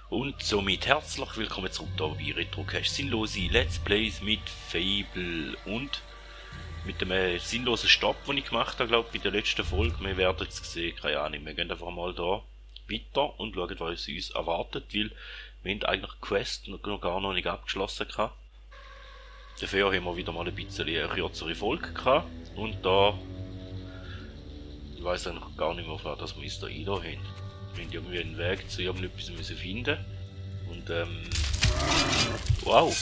Und somit herzlich willkommen zurück hier bei Retrocache. Sinnlose Let's Plays mit Fable und mit dem sinnlosen Stopp, den ich gemacht habe, glaube ich, bei der letzten Folge. Wir werden es sehen, keine Ahnung. Wir gehen einfach mal da weiter und schauen, was uns erwartet, weil wir haben eigentlich die Quest noch gar noch nicht abgeschlossen gehabt. Dafür haben wir wieder mal ein bisschen eine kürzere Folge gehabt. Und da, ich weiß eigentlich gar nicht mehr, auf was wir uns da haben. Wir haben irgendwie einen Weg zu irgendetwas müssen finden. Und wow!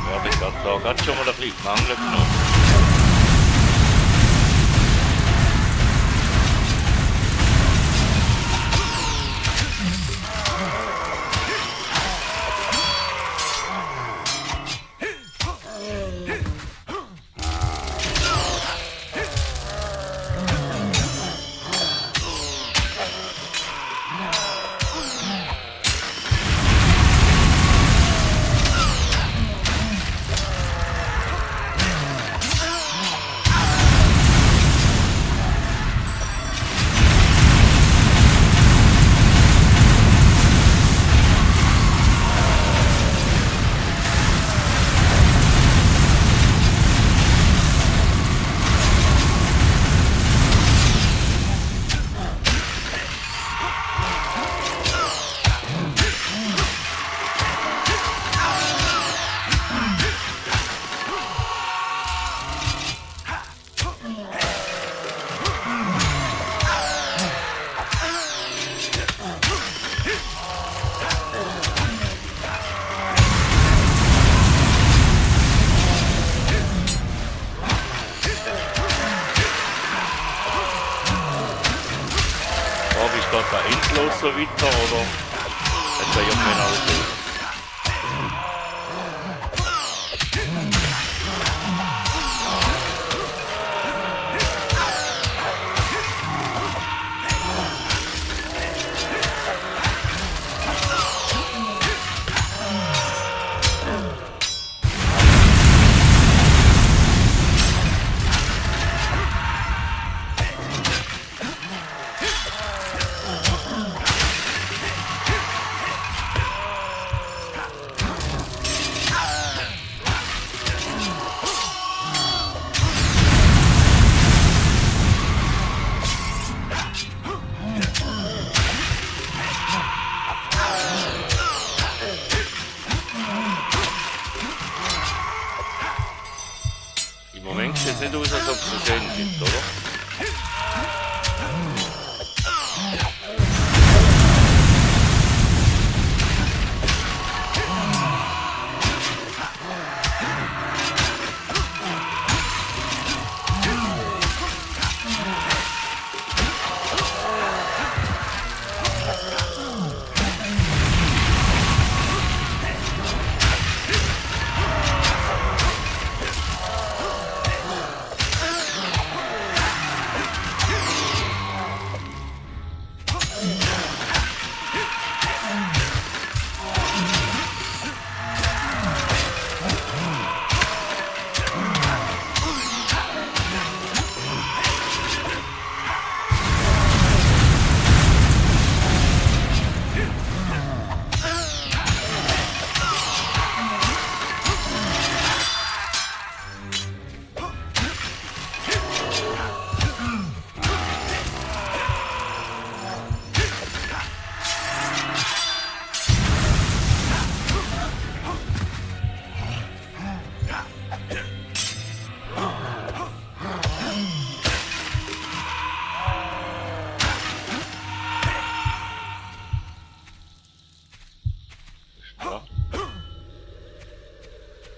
Ja, da hat schon mal ein bisschen Mangel genommen. Geht da endlos so weiter oder hat da irgendwann auch so? Im Moment sieht es nicht aus, als ob es ein Sinn gibt, oder?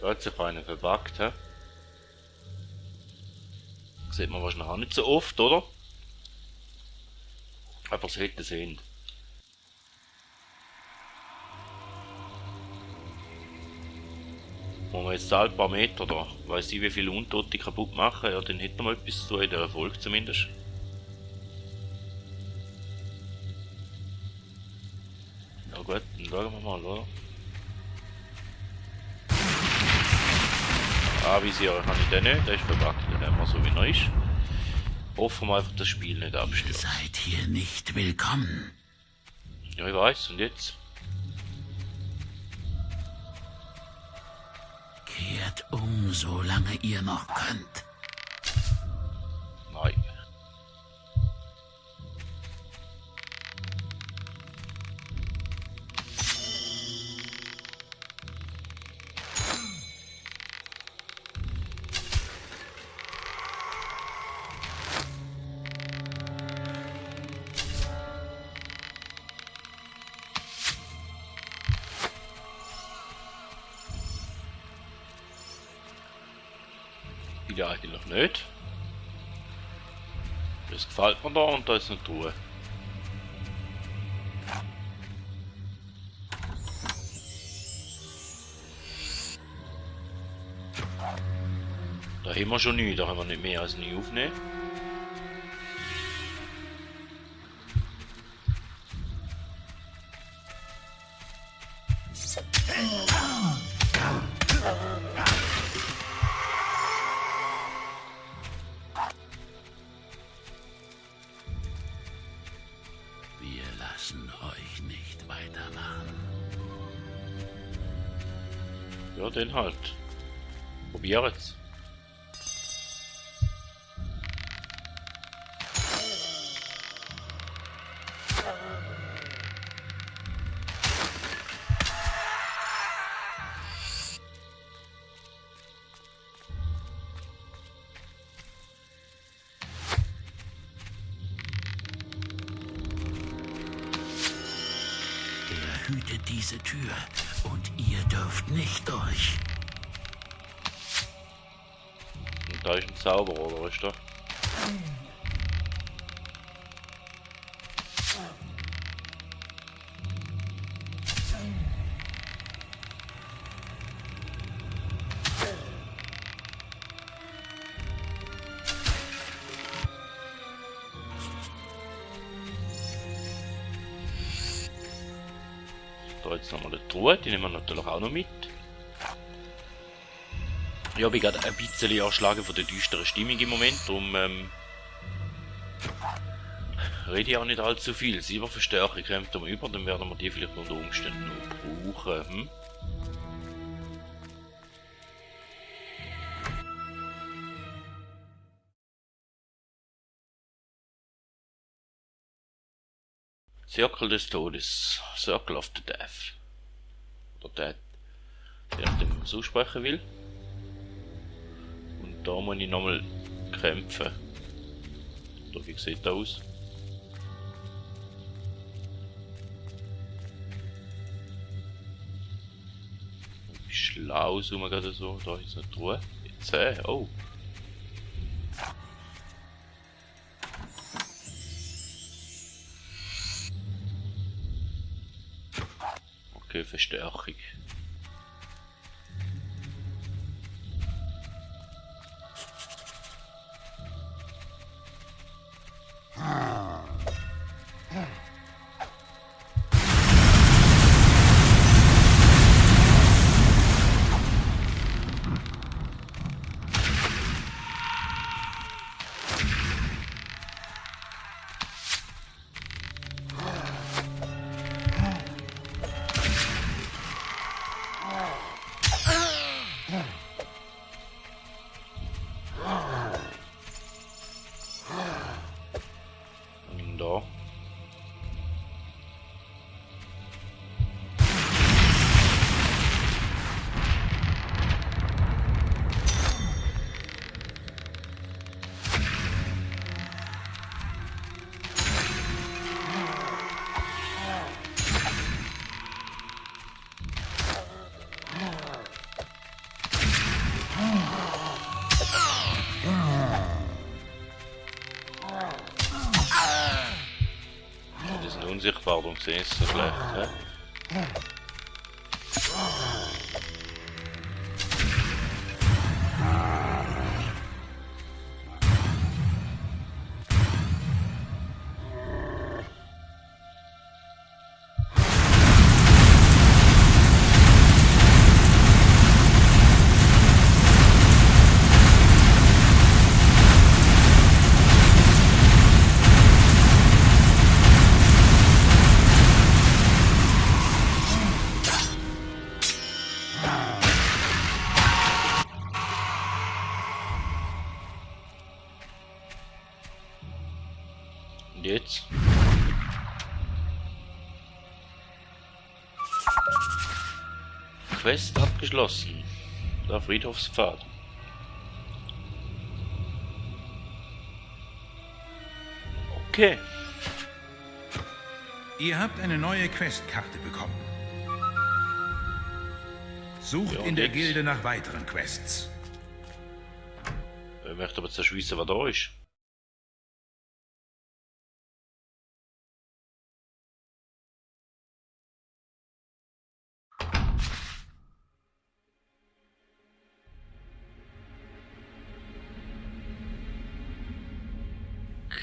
Da hat sich einer verbuggt, hä? Sieht man wahrscheinlich auch nicht so oft, oder? Aber es hätte sehen. Wenn wir jetzt ein paar Meter da, weiss ich wie viele Untote kaputt machen, ja, dann hätten wir etwas zu tun in der Erfolg zumindest. gut, dann schauen wir mal, oder? Ah, Visier kann ich den nicht, der ist verpackt, den haben wir so wie neu ist. Hoffen wir einfach, das Spiel nicht abstürzt. Ihr seid hier nicht willkommen. Ja, ich weiß, und jetzt? Kehrt um, solange ihr noch könnt. Nein. Ja, eigentlich nicht. Das gefällt mir da und da ist eine Truhe. Da haben wir schon nie, da haben wir nicht mehr als nie aufnehmen. Wir lassen euch nicht weitermachen. Ja, den halt. Probier jetzt. Er hütet diese Tür und ihr dürft nicht durch. Und da ist ein Zauberer, oder was ist da? Da jetzt nochmal eine Truhe, die nehmen wir natürlich auch noch mit. Ja, ich bin gerade ein bisschen erschlagen von der düsteren Stimmung im Moment, darum rede ich auch nicht allzu viel. Silberverstärker kommt um über, dann werden wir die vielleicht unter Umständen noch brauchen. Hm? Circle des Todes. Circle of the Death. Oder Death. Je nachdem, wie man es aussprechen will. Und da muss ich nochmal kämpfen. Da, wie sieht das aus? Schlau sind wir gerade so. Da ist eine Truhe. Jetzt, oh. Okay, Verstärkung. Und da. Die sind unsichtbar, darum sehen sie so schlecht. He? Und jetzt? Quest abgeschlossen. Der Friedhofspfad. Okay. Ihr habt eine neue Questkarte bekommen. Sucht Ja, in der jetzt? Gilde nach weiteren Quests. Ich möchte aber zuerst wissen, was da ist.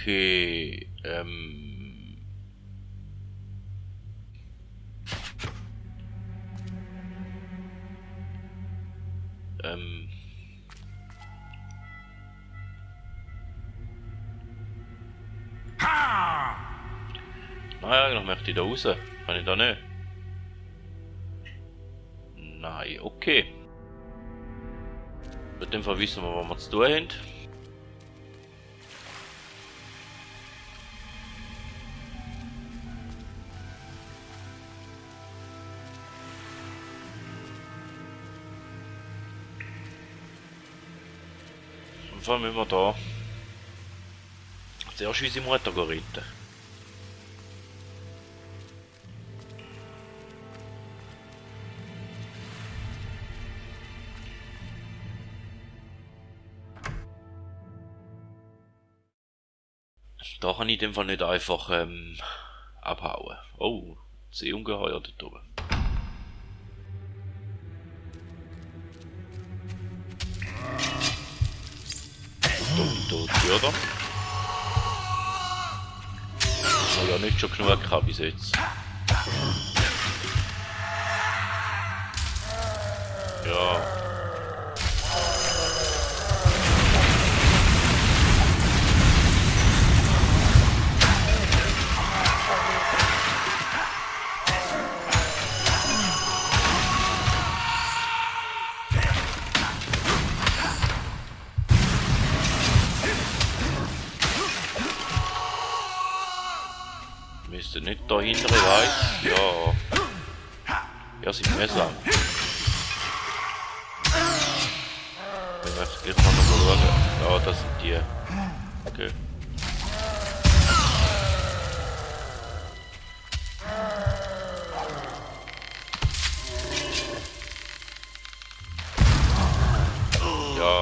Okay, naja, noch möchte ich da raus. Kann ich da nicht? Nein, okay. In dem Fall wissen wir, was wir zu tun haben. Und vor allem müssen wir da zuerst unsere Mutter retten. Da kann ich in dem Fall nicht einfach abhauen. Oh, Seeungeheuer dort oben. Tot, oder? Ich habe ja nicht schon genug gehabt bis jetzt. Ja. Müsste nicht da hinten rein. Ja. Ja, sind Messer. Ich möchte gleich mal noch schauen. Ja, das sind die. Okay. Ja.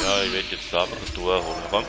Ja, ich werde jetzt da aber durchholen, komm.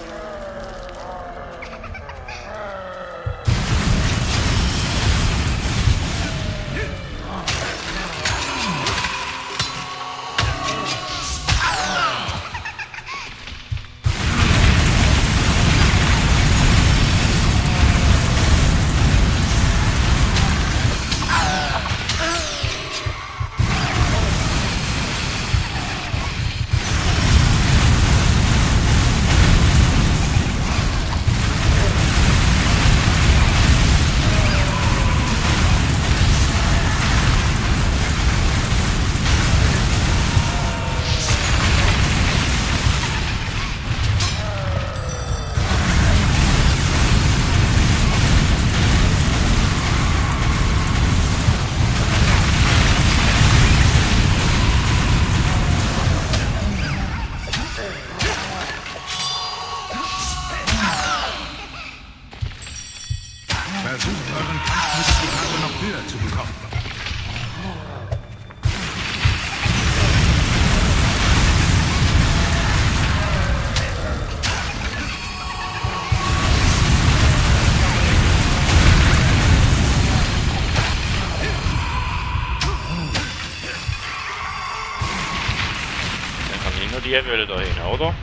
Versucht euren Kampfmultiplikator noch höher zu bekommen. Dann kann ich nur die Höhle da hin, oder?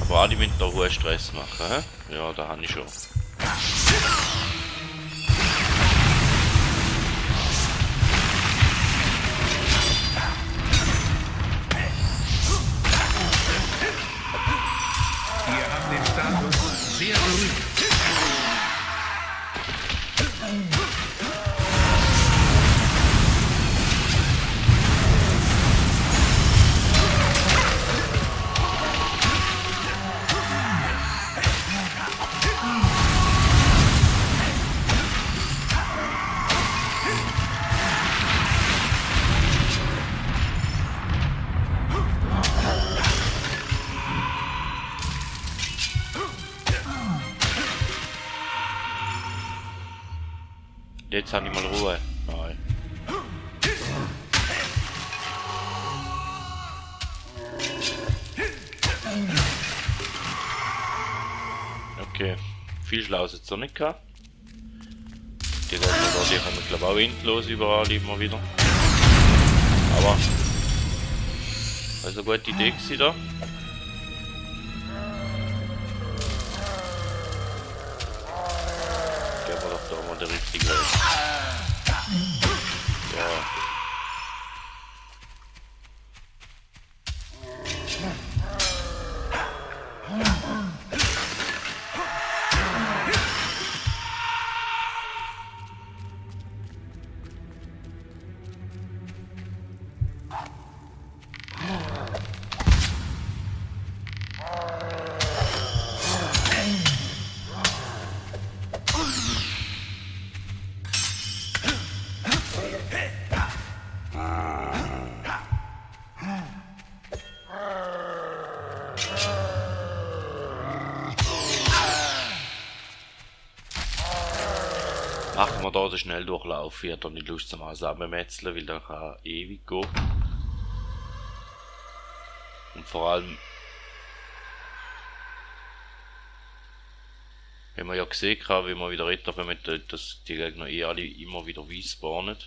Aber alle müssen da hohen Stress machen, hä? Ja, da habe ich schon. Sehr berühmt. Jetzt habe ich mal Ruhe. Nein. Okay. Viel Schlaus jetzt noch nicht gehabt. Die Gegner da, die haben wir glaube auch endlos überall immer wieder. Aber also eine gute Idee gewesen da. Gehen wir doch da mal den richtigen Weg. Ja. Machen wir da den Schnelldurchlauf. Ich habe da nicht Lust zum Zusammenmetzeln, weil der kann ewig gehen. Und vor allem haben wir ja gesehen, wie wir wieder retten, dass die Gegner alle immer wieder weiß spawnen.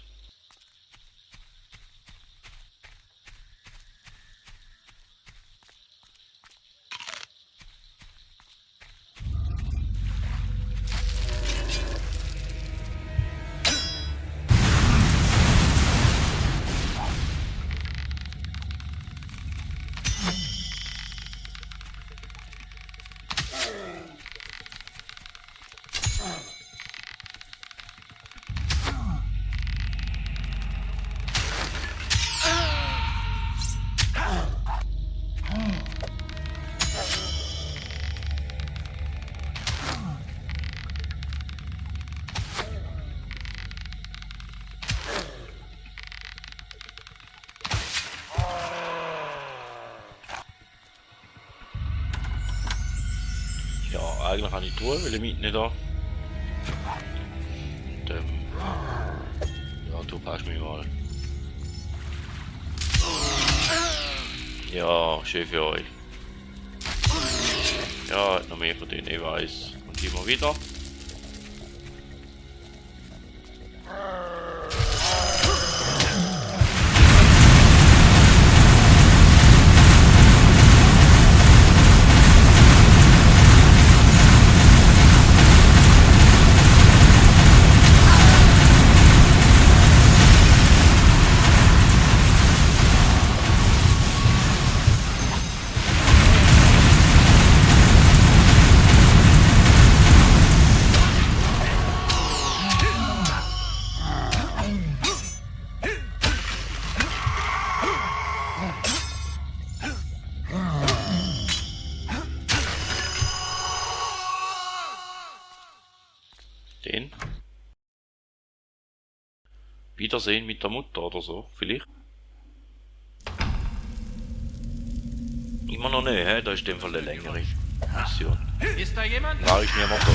Ja, eigentlich kann ich tun, weil ich mit nicht da. Und, ja, du passt mich mal. Ja, schön für euch. Ja, noch mehr von denen, ich weiß. Und immer wieder. Den. Wiedersehen mit der Mutter oder so, vielleicht. Immer noch nicht, hä? Da ist in dem Fall eine längere Mission. Ist da jemand? Da ist niemand da.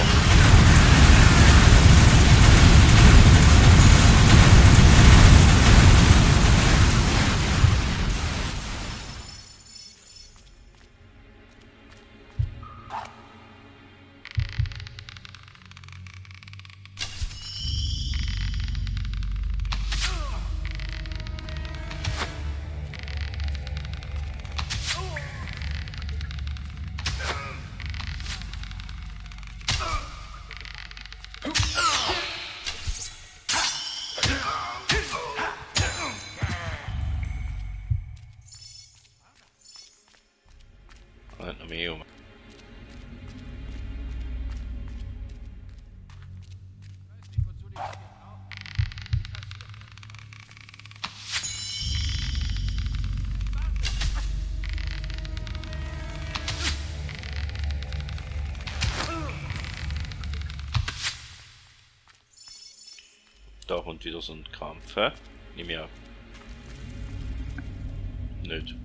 Noch mehr um. da kommt wieder so ein Krampf, hä? Nimm mir ab. Nicht.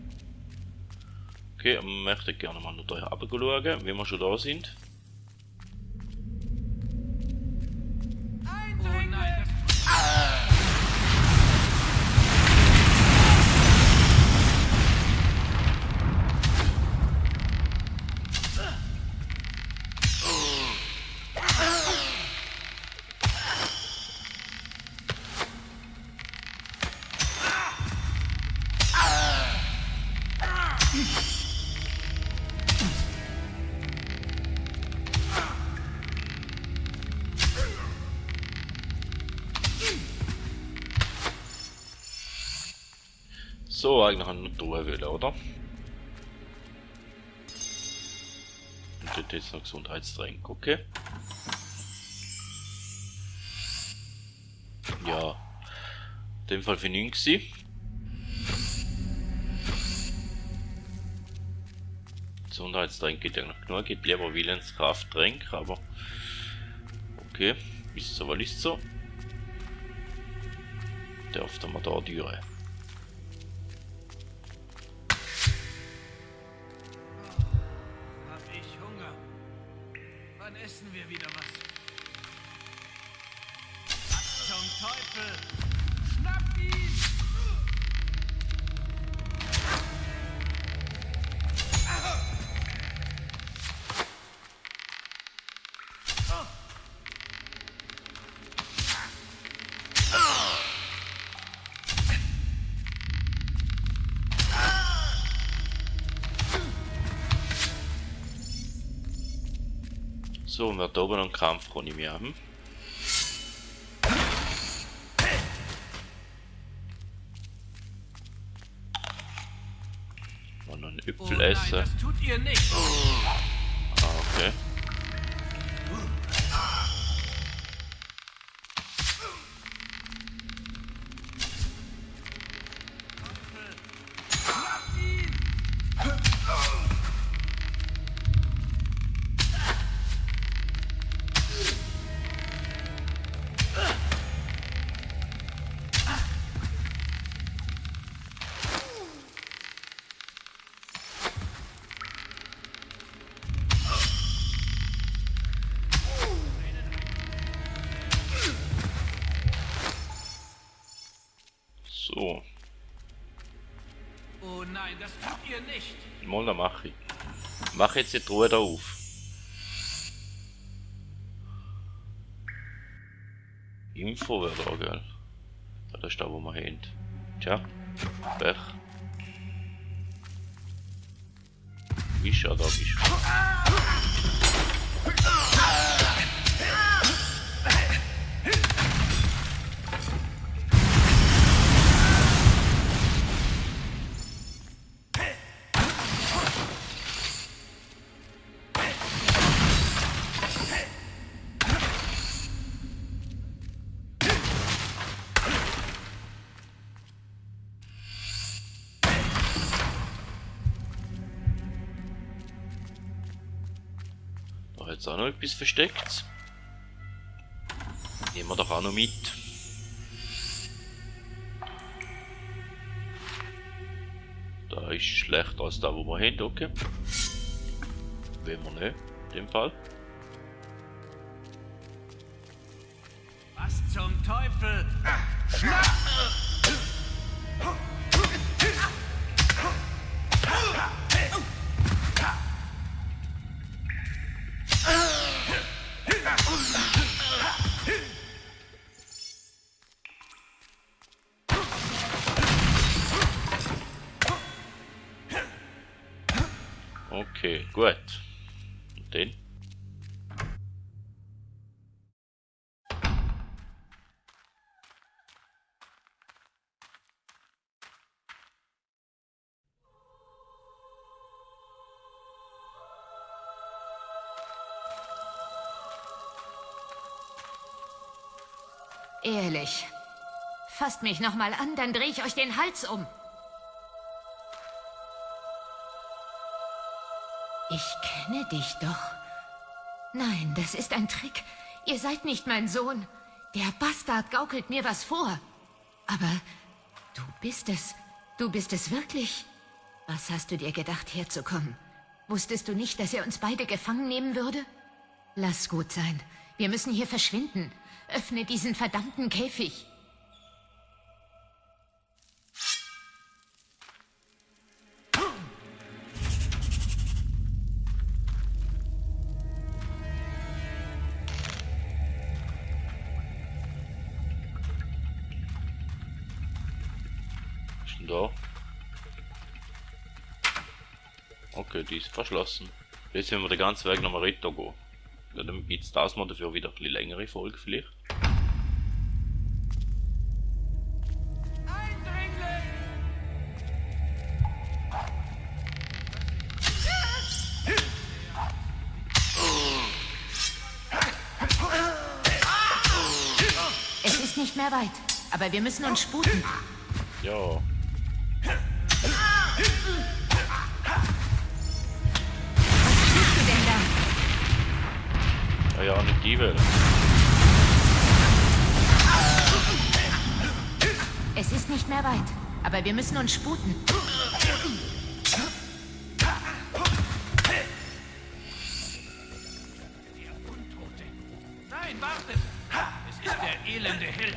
Okay, ich möchte gerne mal noch da runter schauen, wie wir schon da sind. So, eigentlich haben wir noch tun wollen, oder? Und dort jetzt noch Gesundheitstränke, okay? Ja, in dem Fall für 9 gewesen. Gesundheitstränke geht ja noch genug, geht lieber Willenskrafttränke, aber okay, ist so, weil ist so. Dürfte man da durch. Hab ich Hunger? Wann essen wir wieder was? Was zum Teufel? Schnapp ihn! So, und wer da oben noch einen Kampf kann ich mir haben. Mal noch einen Äpfel essen. Das tut ihr nicht! Ah, okay. So, Oh nein, das tut ihr nicht! mal dann mache ich. Mach jetzt die Truhe da auf. Info wäre da, gell? Ja, das ist da, wo wir hin. Tja, Pech. Bist ja da, bist du. Da hat es auch noch etwas versteckt. Nehmen wir doch auch noch mit. Da ist schlechter als da, wo wir hin, okay. Wenn wir nicht, in dem Fall. Was zum Teufel? Okay, gut. Und den? Ehrlich. Fasst mich nochmal an, dann drehe ich euch den Hals um. Ich kenne dich doch. Nein, das ist ein Trick. Ihr seid nicht mein Sohn. Der Bastard gaukelt mir was vor. Aber du bist es. Du bist es wirklich. Was hast du dir gedacht, herzukommen? Wusstest du nicht, dass er uns beide gefangen nehmen würde? Lass gut sein. Wir müssen hier verschwinden. Öffne diesen verdammten Käfig. Was ist denn da? Okay, die ist verschlossen. Jetzt müssen wir den ganzen Weg nochmal weiter gehen. Ja, dann gibt es das mal dafür wieder eine längere Folge vielleicht. Es ist nicht mehr weit, aber wir müssen uns sputen. Ja. Was tust du denn da? Ja, nicht die Welle. Es ist nicht mehr weit, aber wir müssen uns sputen. Nein, wartet! Es ist der elende Held.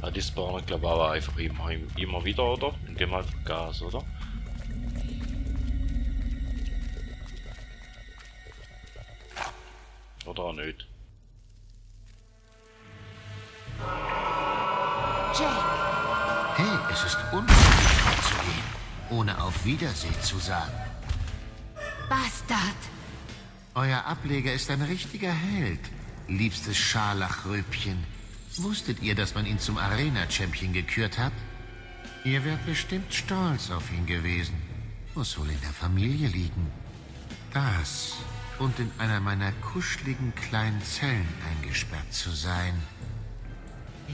Ja, die spawnen glaube ich auch einfach immer wieder, oder? Und geben einfach Gas, oder? Oder auch nicht. Jake, Hey, es ist unmöglich fortzugehen, ohne auf Wiedersehen zu sagen. Bastard! Euer Ableger ist ein richtiger Held, liebstes Scharlachröpchen. Wusstet ihr, dass man ihn zum Arena-Champion gekürt hat? Ihr wärt bestimmt stolz auf ihn gewesen. Muss wohl in der Familie liegen. Das und in einer meiner kuscheligen kleinen Zellen eingesperrt zu sein.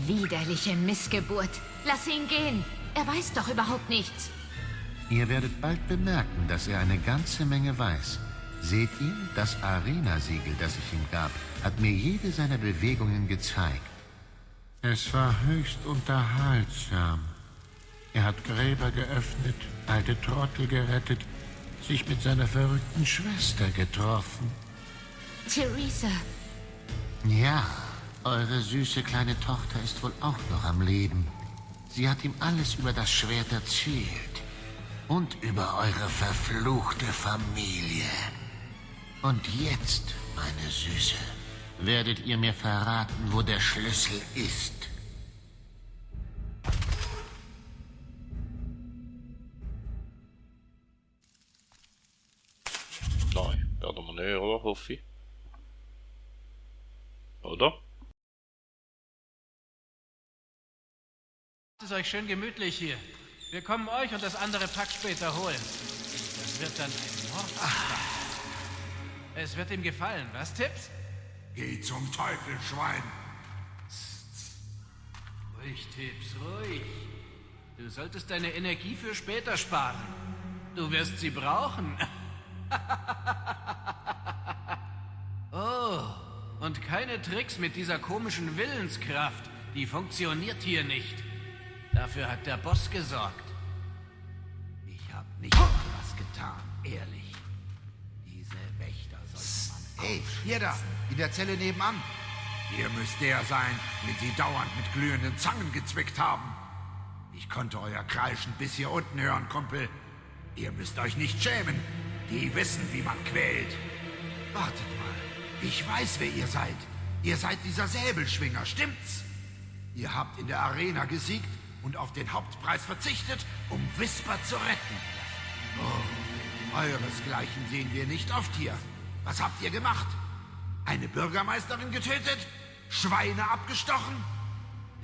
Widerliche Missgeburt. Lass ihn gehen. Er weiß doch überhaupt nichts. Ihr werdet bald bemerken, dass er eine ganze Menge weiß. Seht ihr, das Arena-Siegel, das ich ihm gab, hat mir jede seiner Bewegungen gezeigt. Es war höchst unterhaltsam. Er hat Gräber geöffnet, alte Trottel gerettet, sich mit seiner verrückten Schwester getroffen. Theresa, Ja, eure süße kleine Tochter ist wohl auch noch am Leben. Sie hat ihm alles über das Schwert erzählt. Und über eure verfluchte Familie. Und jetzt, meine Süße, werdet ihr mir verraten, wo der Schlüssel ist. Nein, werden wir nicht, oder? Hoffe ich. Oder? Macht es euch schön gemütlich hier. Wir kommen euch und das andere Pack später holen. Das wird dann ein Mord. Es wird ihm gefallen, was, Tipps? Geh zum Teufel, Schwein! Ruhig, Tipps, ruhig. Du solltest deine Energie für später sparen. Du wirst sie brauchen. Oh, und keine Tricks mit dieser komischen Willenskraft. Die funktioniert hier nicht. Dafür hat der Boss gesorgt. Ich hab nicht was getan, ehrlich. Diese Wächter sollte man... Hey, hier da, in der Zelle nebenan. Ihr müsst der sein, den sie dauernd mit glühenden Zangen gezwickt haben. Ich konnte euer Kreischen bis hier unten hören, Kumpel. Ihr müsst euch nicht schämen. Die wissen, wie man quält. Wartet mal, ich weiß, wer ihr seid. Ihr seid dieser Säbelschwinger, stimmt's? Ihr habt in der Arena gesiegt und auf den Hauptpreis verzichtet, um Whisper zu retten. Oh, euresgleichen sehen wir nicht oft hier. Was habt ihr gemacht? Eine Bürgermeisterin getötet? Schweine abgestochen?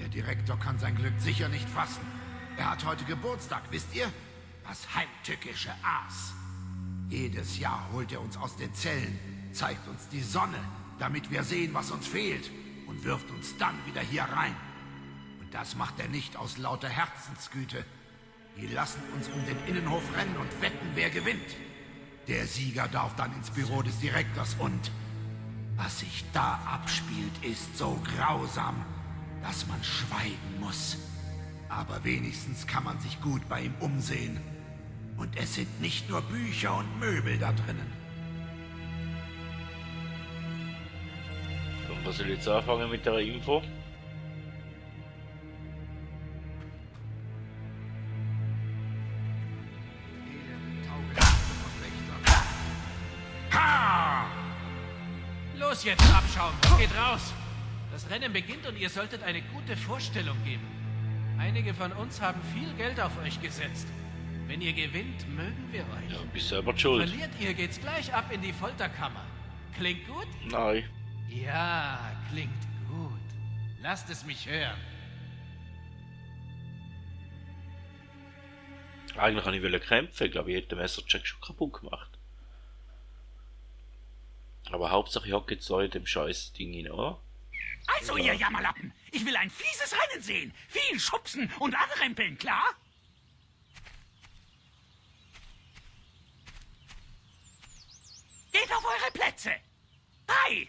Der Direktor kann sein Glück sicher nicht fassen. Er hat heute Geburtstag, wisst ihr? Das heimtückische Aas. Jedes Jahr holt er uns aus den Zellen, zeigt uns die Sonne, damit wir sehen, was uns fehlt, und wirft uns dann wieder hier rein. Und das macht er nicht aus lauter Herzensgüte. Die lassen uns um den Innenhof rennen und wetten, wer gewinnt. Der Sieger darf dann ins Büro des Direktors und... Was sich da abspielt, ist so grausam, dass man schweigen muss. Aber wenigstens kann man sich gut bei ihm umsehen. Und es sind nicht nur Bücher und Möbel da drinnen. So, was soll ich jetzt anfangen mit der Info? Los jetzt, Abschaum, geht raus! Das Rennen beginnt und ihr solltet eine gute Vorstellung geben. Einige von uns haben viel Geld auf euch gesetzt. Wenn ihr gewinnt, mögen wir euch. Ja, bist selber schuld. Verliert ihr, geht's gleich ab in die Folterkammer. Klingt gut? Nein. Ja, klingt gut. Lasst es mich hören. Eigentlich wollte ich kämpfen. Ich glaube, ich hätte den Messercheck schon kaputt gemacht. Aber Hauptsache ich hocke jetzt so in dem scheiß Ding hin, oder? Also, ihr Jammerlappen, ich will ein fieses Rennen sehen. Viel schubsen und anrempeln, klar? Geht auf eure Plätze. 3,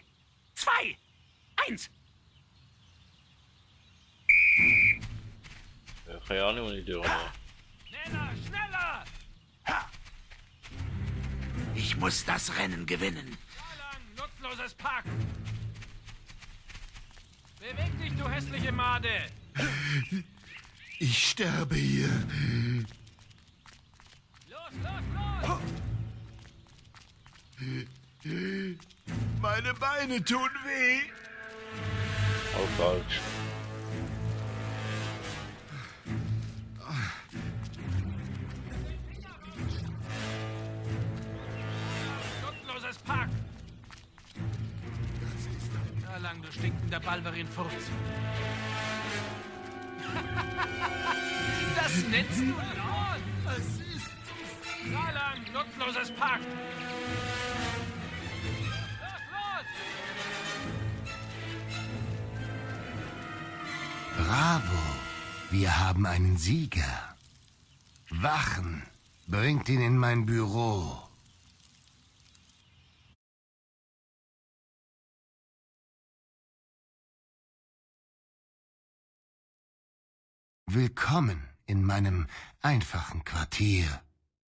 2, 1. Ja, keine Ahnung, was ich tue. Schneller, schneller! Ich muss das Rennen gewinnen. Lang, nutzloses Pack! Beweg dich, du hässliche Made! Ich sterbe hier. Los, los, los! Meine Beine tun weh. Auch falsch. Nutzloses Pack! Da lang, du stinkender Balverin-Furz. Das nennst du Lohn! Was ist? Da lang, nutzloses Pack! Los, los! Bravo, wir haben einen Sieger. Wachen, bringt ihn in mein Büro. Willkommen in meinem einfachen Quartier.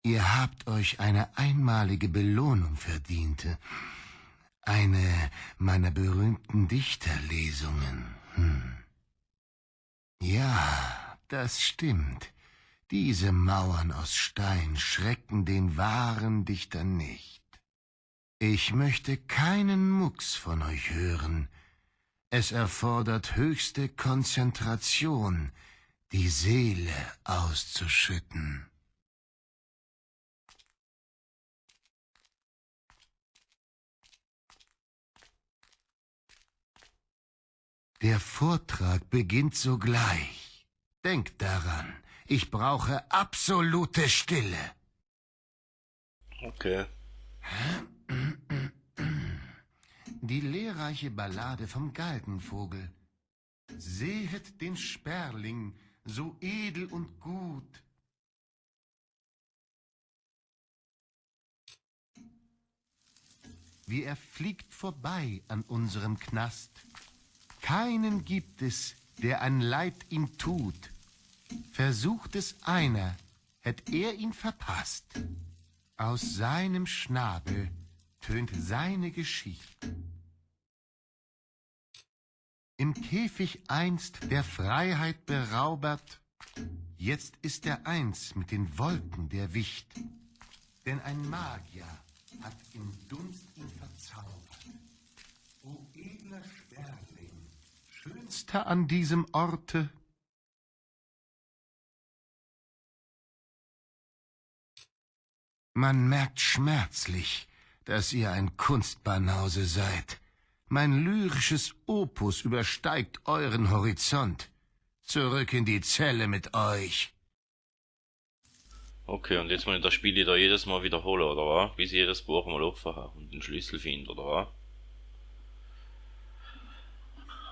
Ihr habt euch eine einmalige Belohnung verdient. Eine meiner berühmten Dichterlesungen. Ja, das stimmt. Diese Mauern aus Stein schrecken den wahren Dichter nicht. Ich möchte keinen Mucks von euch hören. Es erfordert höchste Konzentration, die Seele auszuschütten. Der Vortrag beginnt sogleich. Denkt daran, ich brauche absolute Stille. Okay. Die lehrreiche Ballade vom Galgenvogel. Sehet den Sperling, so edel und gut. Wie er fliegt vorbei an unserem Knast. Keinen gibt es, der ein Leid ihm tut. Versucht es einer, hätt er ihn verpasst. Aus seinem Schnabel tönt seine Geschichte. Im Käfig einst der Freiheit beraubert, jetzt ist er eins mit den Wolken der Wicht. Denn ein Magier hat im Dunst ihn verzaubert. O edler Sperling, schönster an diesem Orte, man merkt schmerzlich, dass ihr ein Kunstbanause seid. Mein lyrisches Opus übersteigt euren Horizont. Zurück in die Zelle mit euch. Okay, und jetzt muss ich das Spiel da jedes Mal wiederholen, oder was? Bis ich jedes Buch mal offen habe und den Schlüssel finde, oder was?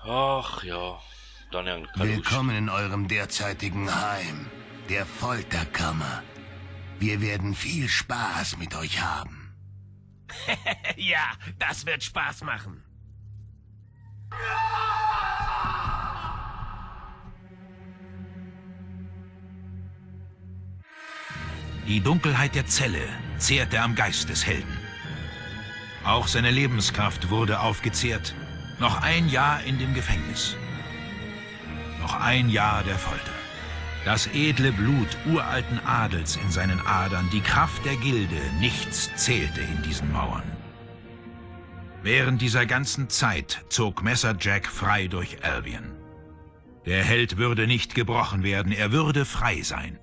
Ach ja, Dann habe ich keine Lust. Willkommen in eurem derzeitigen Heim, der Folterkammer. Wir werden viel Spaß mit euch haben. Ja, das wird Spaß machen. Die Dunkelheit der Zelle zehrte am Geist des Helden. Auch seine Lebenskraft wurde aufgezehrt. Noch ein Jahr in dem Gefängnis. Noch ein Jahr der Folter. Das edle Blut uralten Adels in seinen Adern, die Kraft der Gilde, nichts zählte in diesen Mauern. Während dieser ganzen Zeit zog Messer Jack frei durch Albion. Der Held würde nicht gebrochen werden, er würde frei sein.